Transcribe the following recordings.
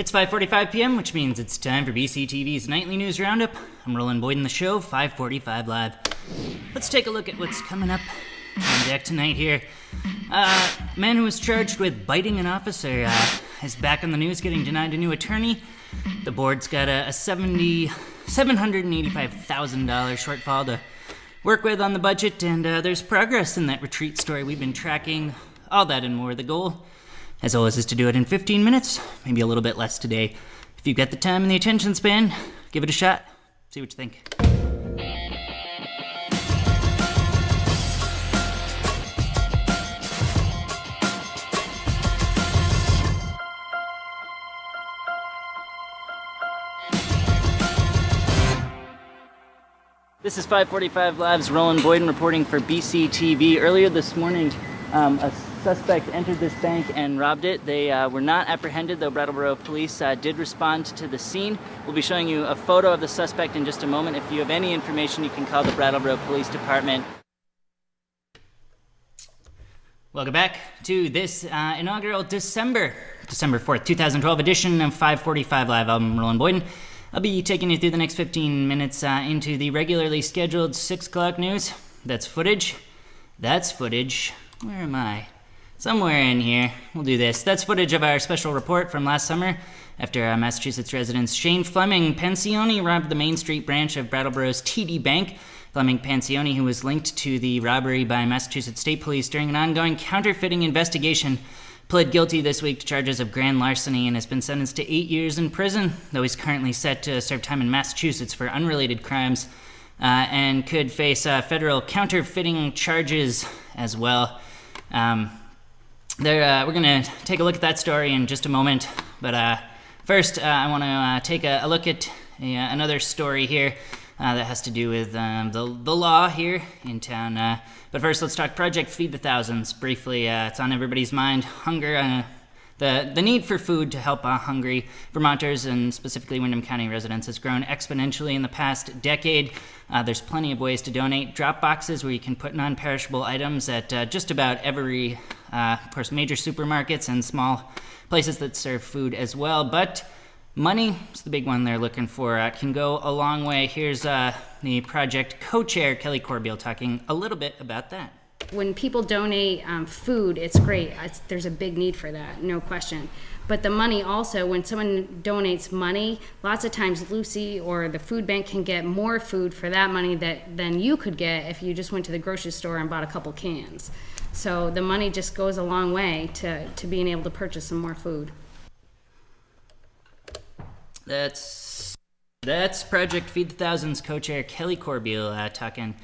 It's 5:45 p.m., which means it's time for BCTV's Nightly News Roundup. I'm Roland Boyd in the show, 5:45 Live. Let's take a look at what's coming up on deck tonight here. Man who was charged with biting an officer is back on the news, getting denied a new attorney. The board's got a $785,000 shortfall to work with on the budget, and there's progress in that retreat story we've been tracking. All that and more. The goal, as always, is to do it in 15 minutes, maybe a little bit less today. If you've got the time and the attention span, give it a shot. See what you think. This is 5:45 Live's Roland Boyden reporting for BCTV. Earlier this morning, a suspect entered this bank and robbed it. They were not apprehended, though Brattleboro police did respond to the scene. We'll be showing you a photo of the suspect in just a moment. If you have any information, you can call the Brattleboro Police Department. Welcome back to this inaugural December 4th, 2012 edition of 5:45 Live. I'm Roland Boyden. I'll be taking you through the next 15 minutes into the regularly scheduled 6 o'clock news. That's footage. Where am I? Somewhere in here. We'll do this. That's footage of our special report from last summer after Massachusetts residents Shane Fleming Pensioni robbed the Main Street branch of Brattleboro's TD Bank. Fleming Pensioni, who was linked to the robbery by Massachusetts State Police during an ongoing counterfeiting investigation, pled guilty this week to charges of grand larceny and has been sentenced to 8 years in prison, though he's currently set to serve time in Massachusetts for unrelated crimes and could face federal counterfeiting charges as well. We're going to take a look at that story in just a moment, but first I want to take a look at another story here that has to do with the law here in town. But first, let's talk Project Feed the Thousands briefly. It's on everybody's mind. Hunger, the need for food to help hungry Vermonters and specifically Windham County residents has grown exponentially in the past decade. There's plenty of ways to donate. Drop boxes where you can put non-perishable items at just about every, of course, major supermarkets and small places that serve food as well. But money is the big one they're looking for. Can go a long way. Here's the project co-chair, Kelly Corbeil, talking a little bit about that. When people donate food, it's great. There's a big need for that, no question. But the money also, when someone donates money, lots of times Lucy or the food bank can get more food for that money than you could get if you just went to the grocery store and bought a couple cans. So the money just goes a long way to being able to purchase some more food. That's Project Feed the Thousands co-chair Kelly Corbeil talking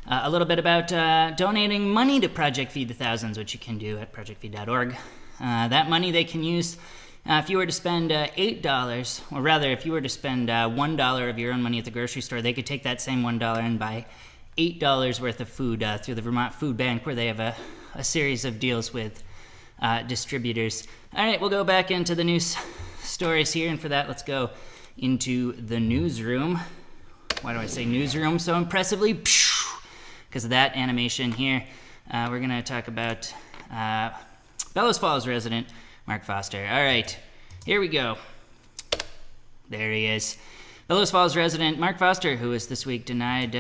a little bit about donating money to Project Feed the Thousands, which you can do at projectfeed.org. That money they can use if you were to spend $8, or rather if you were to spend $1 of your own money at the grocery store, they could take that same $1 and buy $8 worth of food through the Vermont Food Bank, where they have a series of deals with distributors. All right, we'll go back into the news stories here, and for that, let's go into the newsroom. Why do I say newsroom so impressively? Because of that animation here. We're going to talk about Bellows Falls resident Mark Foster. All right, here we go. There he is. Bellows Falls resident Mark Foster, who was this week denied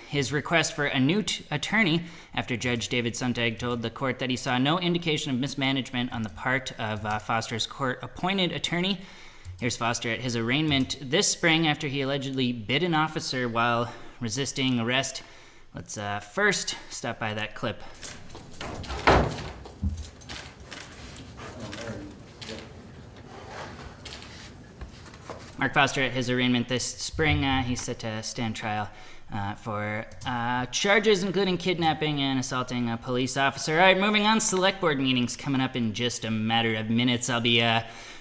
his request for a new attorney after Judge David Sontag told the court that he saw no indication of mismanagement on the part of Foster's court-appointed attorney. Here's Foster at his arraignment this spring after he allegedly bit an officer while resisting arrest. Let's first stop by that clip. Mark Foster at his arraignment this spring, he's set to stand trial for charges including kidnapping and assaulting a police officer. All right, moving on. Select board meetings coming up in just a matter of minutes. I'll be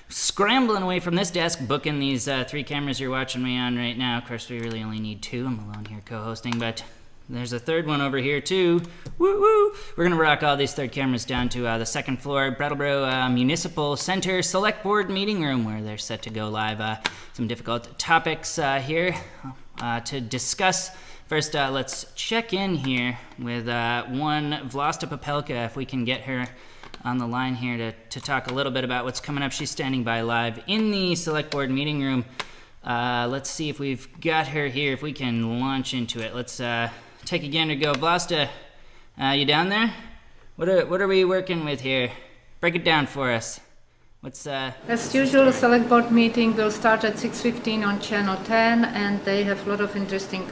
scrambling away from this desk, booking these 3 cameras you're watching me on right now. Of course, we really only need 2. I'm alone here co-hosting, but there's a third one over here too. Woo woo! We're gonna rock all these third cameras down to the second floor, Brattleboro Municipal Center Select Board Meeting Room, where they're set to go live. Some difficult topics here to discuss. First, let's check in here with one Vlasta Popelka, if we can get her on the line here to talk a little bit about what's coming up. She's standing by live in the select board meeting room. Let's see if we've got her here, if we can launch into it. Let's take a gander go. Vlasta, you down there? What are we working with here? Break it down for us. What's As usual, the select board meeting will start at 6:15 on Channel 10, and they have a lot of interesting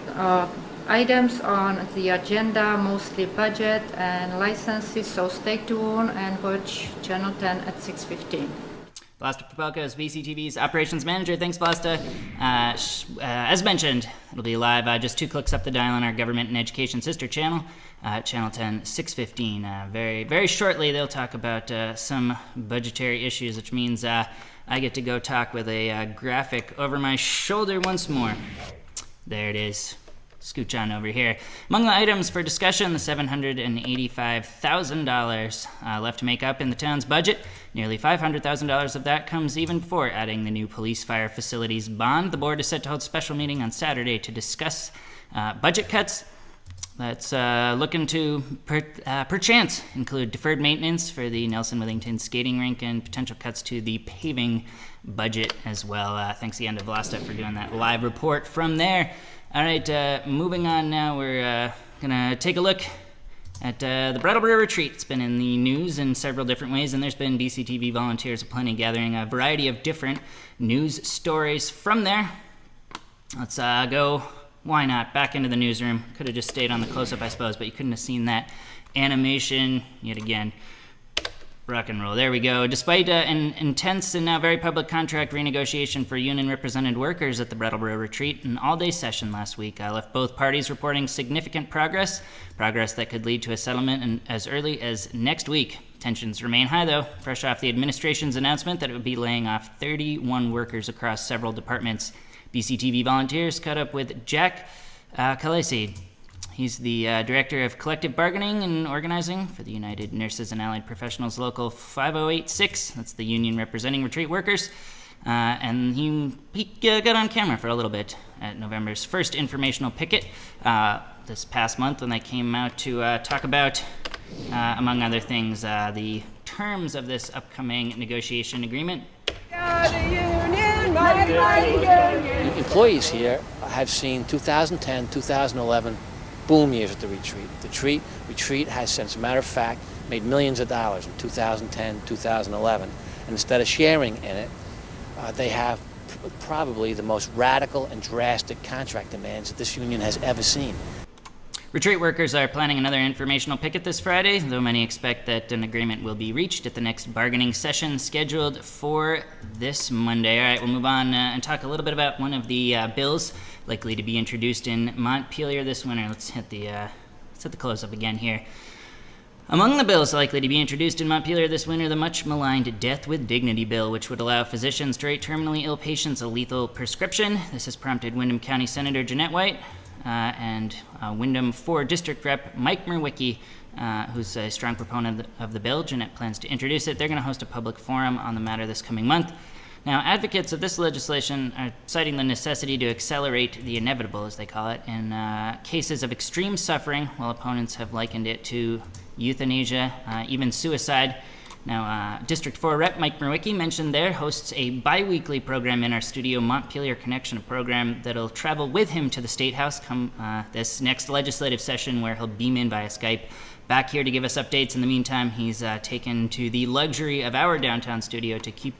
items on the agenda, mostly budget and licenses, so stay tuned and watch Channel 10 at 6:15. Vlasta Popelka is BCTV's operations manager. Thanks, Vlasta. As mentioned, it'll be live just 2 clicks up the dial on our government and education sister channel, Channel 10, 6:15. Very, very shortly, they'll talk about some budgetary issues, which means I get to go talk with a graphic over my shoulder once more. There it is. Scooch on over here. Among the items for discussion, the $785,000 left to make up in the town's budget. Nearly $500,000 of that comes even before adding the new police fire facilities bond. The board is set to hold a special meeting on Saturday to discuss budget cuts. That's looking to, perchance, include deferred maintenance for the Nelson Withington skating rink and potential cuts to the paving budget as well. Thanks again to Vlasta for doing that live report from there. All right, moving on now, we're going to take a look at the Brattleboro Retreat. It's been in the news in several different ways, and there's been BCTV volunteers aplenty gathering a variety of different news stories from there. Let's go, why not, back into the newsroom. Could have just stayed on the close-up, I suppose, but you couldn't have seen that animation yet again. Rock and roll. There we go. Despite an intense and now very public contract renegotiation for union-represented workers at the Brattleboro Retreat, an all-day session last week left both parties reporting significant progress that could lead to a settlement as early as next week. Tensions remain high, though, fresh off the administration's announcement that it would be laying off 31 workers across several departments. BCTV volunteers caught up with Jack Kalesi. He's the Director of Collective Bargaining and Organizing for the United Nurses and Allied Professionals Local 5086. That's the union representing retreat workers. And he got on camera for a little bit at November's first informational picket this past month when they came out to talk about, among other things, the terms of this upcoming negotiation agreement. Employees here have seen 2010, 2011 boom years at the retreat. The retreat has, as a matter of fact, made millions of dollars in 2010, 2011. And instead of sharing in it, they have probably the most radical and drastic contract demands that this union has ever seen. Retreat workers are planning another informational picket this Friday, though many expect that an agreement will be reached at the next bargaining session scheduled for this Monday. All right, we'll move on and talk a little bit about one of the bills likely to be introduced in Montpelier this winter. Let's hit the close-up again here. Among the bills likely to be introduced in Montpelier this winter, the much-maligned Death with Dignity bill, which would allow physicians to write terminally ill patients a lethal prescription. This has prompted Windham County Senator Jeanette White and Windham 4 District Rep Mike Merwicki, who's a strong proponent of the bill. Jeanette plans to introduce it. They're going to host a public forum on the matter this coming month. Now, advocates of this legislation are citing the necessity to accelerate the inevitable, as they call it, in cases of extreme suffering, while opponents have likened it to euthanasia, even suicide. Now, District 4 Rep Mike Merwicki mentioned there hosts a bi-weekly program in our studio, Montpelier Connection, a program that'll travel with him to the State House come this next legislative session, where he'll beam in via Skype back here to give us updates. In the meantime, he's taken to the luxury of our downtown studio to keep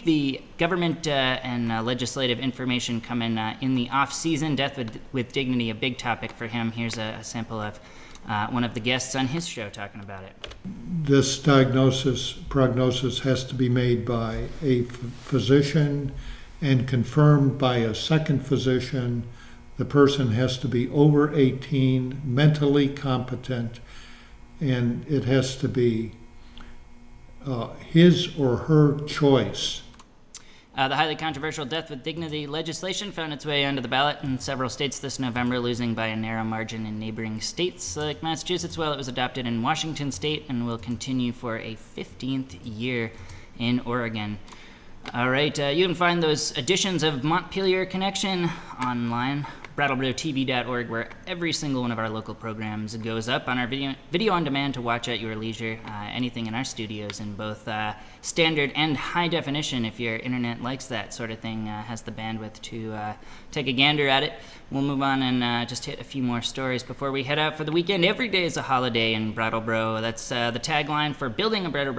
the government and legislative information coming in the off-season. Death with Dignity, a big topic for him. Here's a sample of one of the guests on his show talking about it. This prognosis has to be made by a physician and confirmed by a second physician. The person has to be over 18, mentally competent, and it has to be his or her choice. The highly controversial Death with Dignity legislation found its way onto the ballot in several states this November, losing by a narrow margin in neighboring states like Massachusetts. Well, it was adopted in Washington state and will continue for a 15th year in Oregon. All right, you can find those editions of Montpelier Connection online BrattleboroTV.org, where every single one of our local programs goes up on our video on demand to watch at your leisure. Anything in our studios in both standard and high definition, if your internet likes that sort of thing, has the bandwidth to take a gander at it. We'll move on and just hit a few more stories before we head out for the weekend. Every day is a holiday in Brattleboro. That's the tagline for Building a Better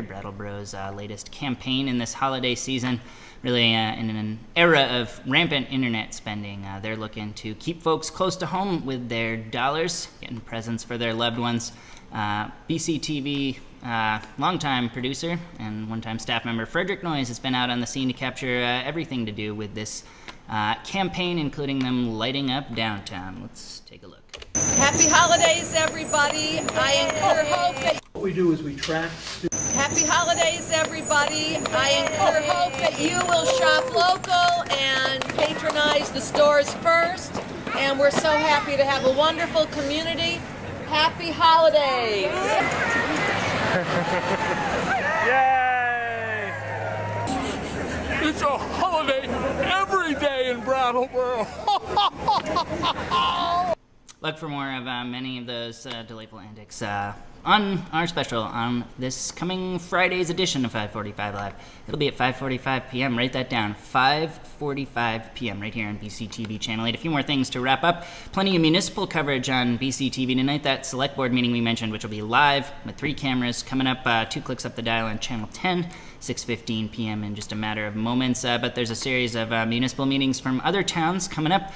Brattleboro's latest campaign in this holiday season. Really, in an era of rampant internet spending, they're looking to keep folks close to home with their dollars, getting presents for their loved ones. BCTV longtime producer and one-time staff member Frederick Noyes has been out on the scene to capture everything to do with this campaign, including them lighting up downtown. Let's take a look. Happy holidays, everybody. I hope that What we do is we track Happy holidays, everybody. I hope that you will shop local and patronize the stores first. And we're so happy to have a wonderful community. Happy holidays. Yay! It's a holiday every day in Brattleboro. Look for more of many of those delightful antics on our special on this coming Friday's edition of 545 Live. It'll be at 5:45 p.m. Write that down. 5:45 p.m. right here on BCTV Channel 8. A few more things to wrap up. Plenty of municipal coverage on BCTV tonight. That select board meeting we mentioned, which will be live with 3 cameras coming up 2 clicks up the dial on Channel 10. 6:15 p.m. in just a matter of moments, but there's a series of municipal meetings from other towns coming up,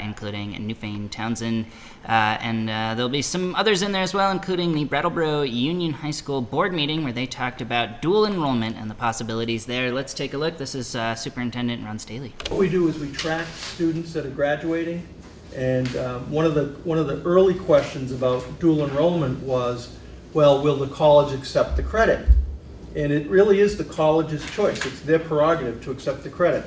including Newfane, Townsend, and there'll be some others in there as well, including the Brattleboro Union High School board meeting where they talked about dual enrollment and the possibilities there. Let's take a look. This is Superintendent Ron Staley. what we do is we track students that are graduating, and one of the early questions about dual enrollment was, well, will the college accept the credit? And it really is the college's choice. It's their prerogative to accept the credit.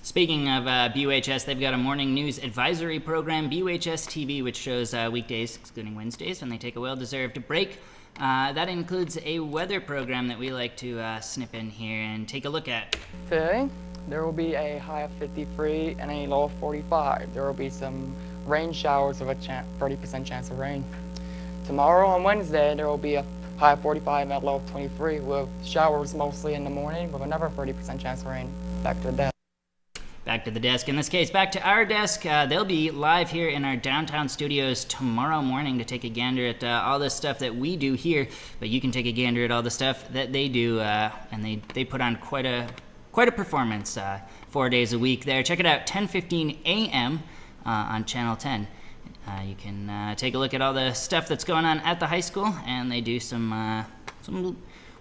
Speaking of BUHS, they've got a morning news advisory program, BUHS TV, which shows weekdays, excluding Wednesdays, when they take a well-deserved break. That includes a weather program that we like to snip in here and take a look at. Today, there will be a high of 53 and a low of 45. There will be some rain showers with a 30% chance of rain. Tomorrow on Wednesday, there will be a high of 45 and a low of 23 with showers mostly in the morning with another 30% chance of rain. Back to the desk. Back to the desk. In this case, back to our desk. They'll be live here in our downtown studios tomorrow morning to take a gander at all the stuff that we do here. But you can take a gander at all the stuff that they do, and they put on quite a performance 4 days a week there. Check it out, 10:15 a.m. On Channel 10. You can take a look at all the stuff that's going on at the high school, and they do some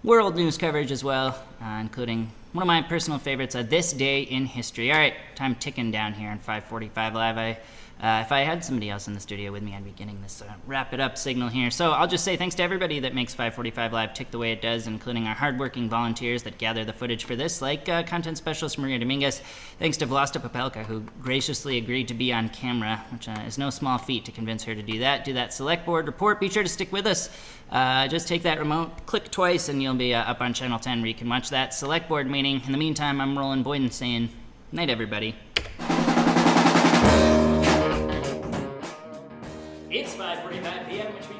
world news coverage as well, including one of my personal favorites, This Day in History. All right, time ticking down here on 545 Live. If I had somebody else in the studio with me, I'd be getting this wrap it up signal here. So I'll just say thanks to everybody that makes 545 Live tick the way it does, including our hardworking volunteers that gather the footage for this, like content specialist Maria Dominguez. Thanks to Vlasta Popelka, who graciously agreed to be on camera, which is no small feat to convince her to do that. Do that select board report. Be sure to stick with us. Just take that remote, click twice, and you'll be up on Channel 10 where you can watch that select board meeting. In the meantime, I'm Roland Boyden saying, night, everybody. It's 5:45 p.m., which means